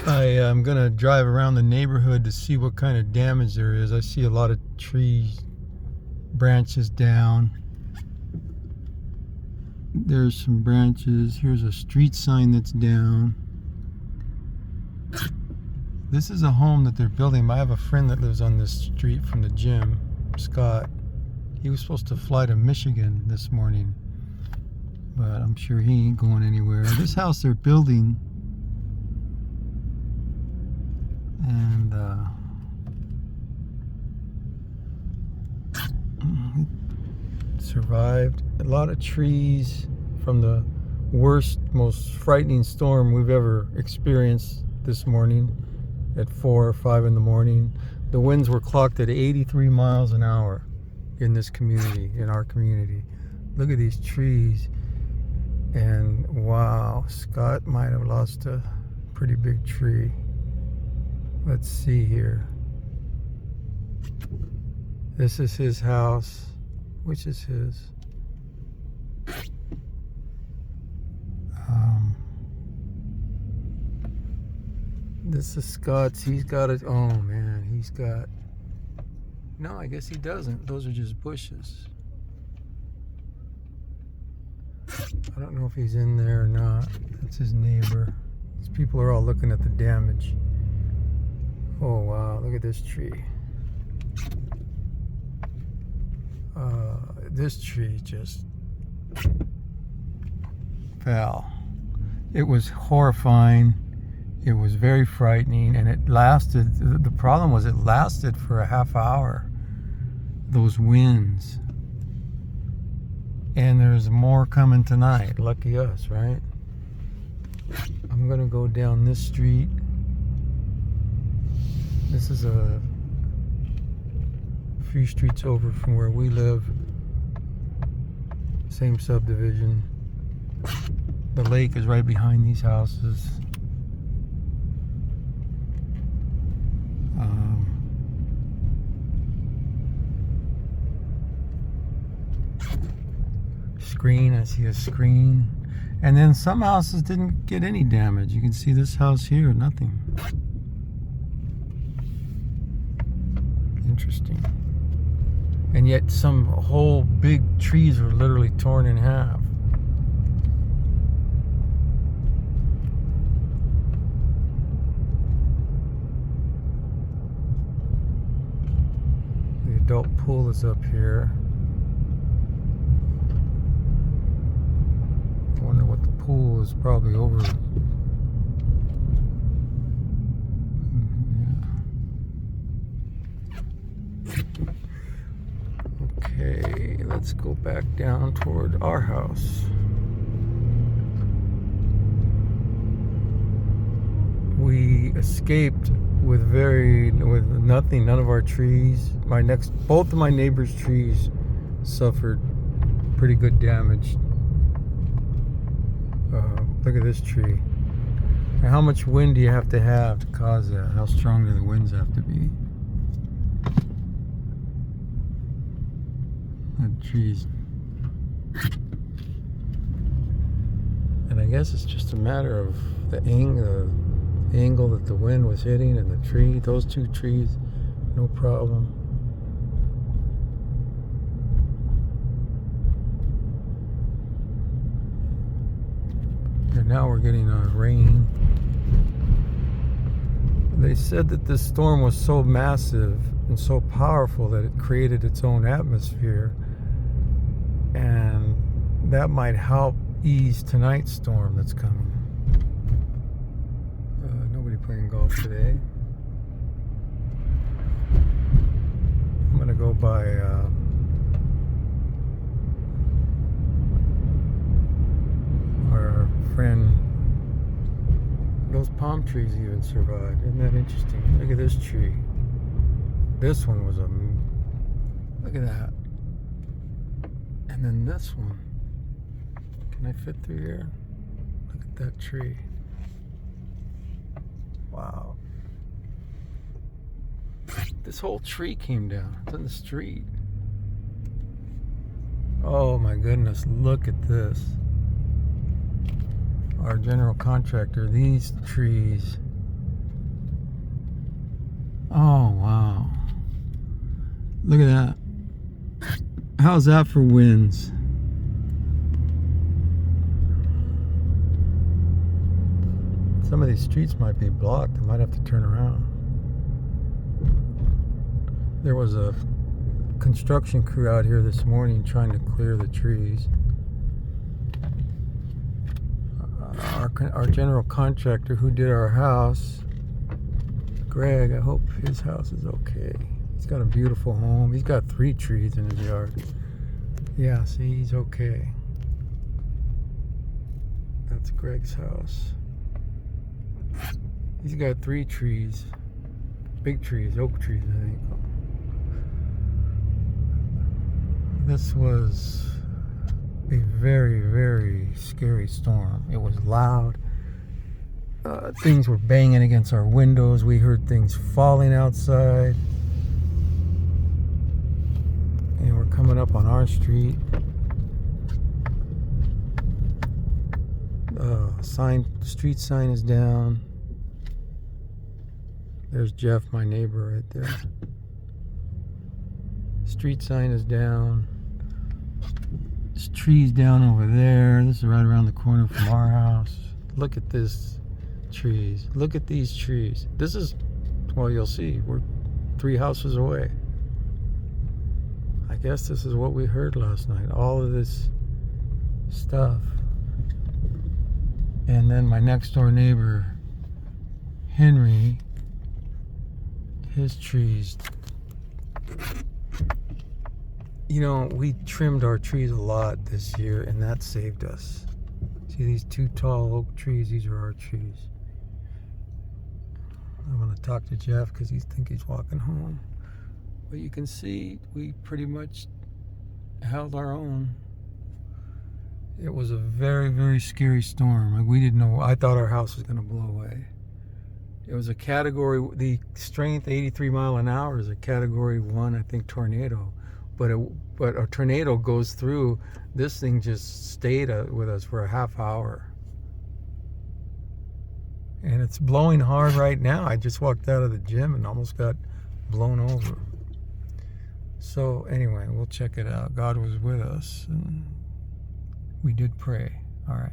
I am going to drive around the neighborhood to see what kind of damage there is. I see a lot of trees, branches down. There's some branches. Here's a street sign that's down. This is a home that they're building. I have a friend that lives on this street from the gym, Scott. He was supposed to fly to Michigan this morning, but I'm sure he ain't going anywhere. This house they're building, and it survived. A lot of trees from the worst, most frightening storm we've ever experienced this morning at 4 or 5 in the morning. The winds were clocked at 83 miles an hour in this community, in our community. Look at these trees. And wow, Scott might have lost a pretty big tree. Let's see here. This is his house. Which is his? This is Scott's. He's got it. Oh man, he's got. No, I guess he doesn't. Those are just bushes. I don't know if he's in there or not. That's his neighbor. These people are all looking at the damage. Oh wow, look at this tree. This tree just fell. It was horrifying. It was very frightening, and it lasted. The problem was it lasted for a half hour. Those winds. And there's more coming tonight. Lucky us, right? I'm gonna go down this street. This is a few streets over from where we live. Same subdivision. The lake is right behind these houses. Screen, I see a screen. And then some houses didn't get any damage. You can see this house here, nothing. Interesting. And yet some whole big trees were literally torn in half. The adult pool is up here. I wonder what the pool is probably over. Okay, let's go back down toward our house. We escaped with nothing, none of our trees. Both of my neighbor's trees suffered pretty good damage. Look at this tree. Now, how much wind do you have to cause that? How strong do the winds have to be? That trees. And I guess it's just a matter of the angle that the wind was hitting, and the tree, those two trees, no problem. And now we're getting rain. They said that this storm was so massive and so powerful that it created its own atmosphere, and that might help ease tonight's storm that's coming. Nobody playing golf today. I'm gonna go by our friend. Those palm trees even survived. Isn't that interesting? Look at this tree. This one was look at that. And then this one. Can I fit through here? Look at that tree. Wow. This whole tree came down. It's on the street. Oh my goodness, look at this. Our general contractor, these trees Oh, wow. Look at that. How's that for winds? Some of these streets might be blocked. I might have to turn around. There was a construction crew out here this morning trying to clear the trees. Our general contractor who did our house, Greg, I hope his house is okay. He's got a beautiful home. He's got 3 trees in his yard. Yeah, see, he's okay. That's Greg's house. He's got 3 trees. Big trees, oak trees, I think. This was a very, very scary storm. It was loud. Things were banging against our windows. We heard things falling outside. And we're coming up on our street. Street sign is down. There's Jeff, my neighbor, right there. Street sign is down. There's trees down over there. This is right around the corner from our house. Look at this trees. Look at these trees. This is, well, you'll see. We're 3 houses away. I guess this is what we heard last night. All of this stuff. And then my next door neighbor, Henry, his trees. You know, we trimmed our trees a lot this year, and that saved us. See these 2 tall oak trees? These are our trees. I'm going to talk to Jeff because he thinks he's walking home. But you can see we pretty much held our own. It was a very, very scary storm. Like, we didn't know. I thought our house was going to blow away. It was a category, the strength 83 mile an hour is a category 1, I think, tornado. But a tornado goes through. This thing just stayed with us for a half hour. And it's blowing hard right now. I just walked out of the gym and almost got blown over. So anyway, we'll check it out. God was with us, and we did pray. All right.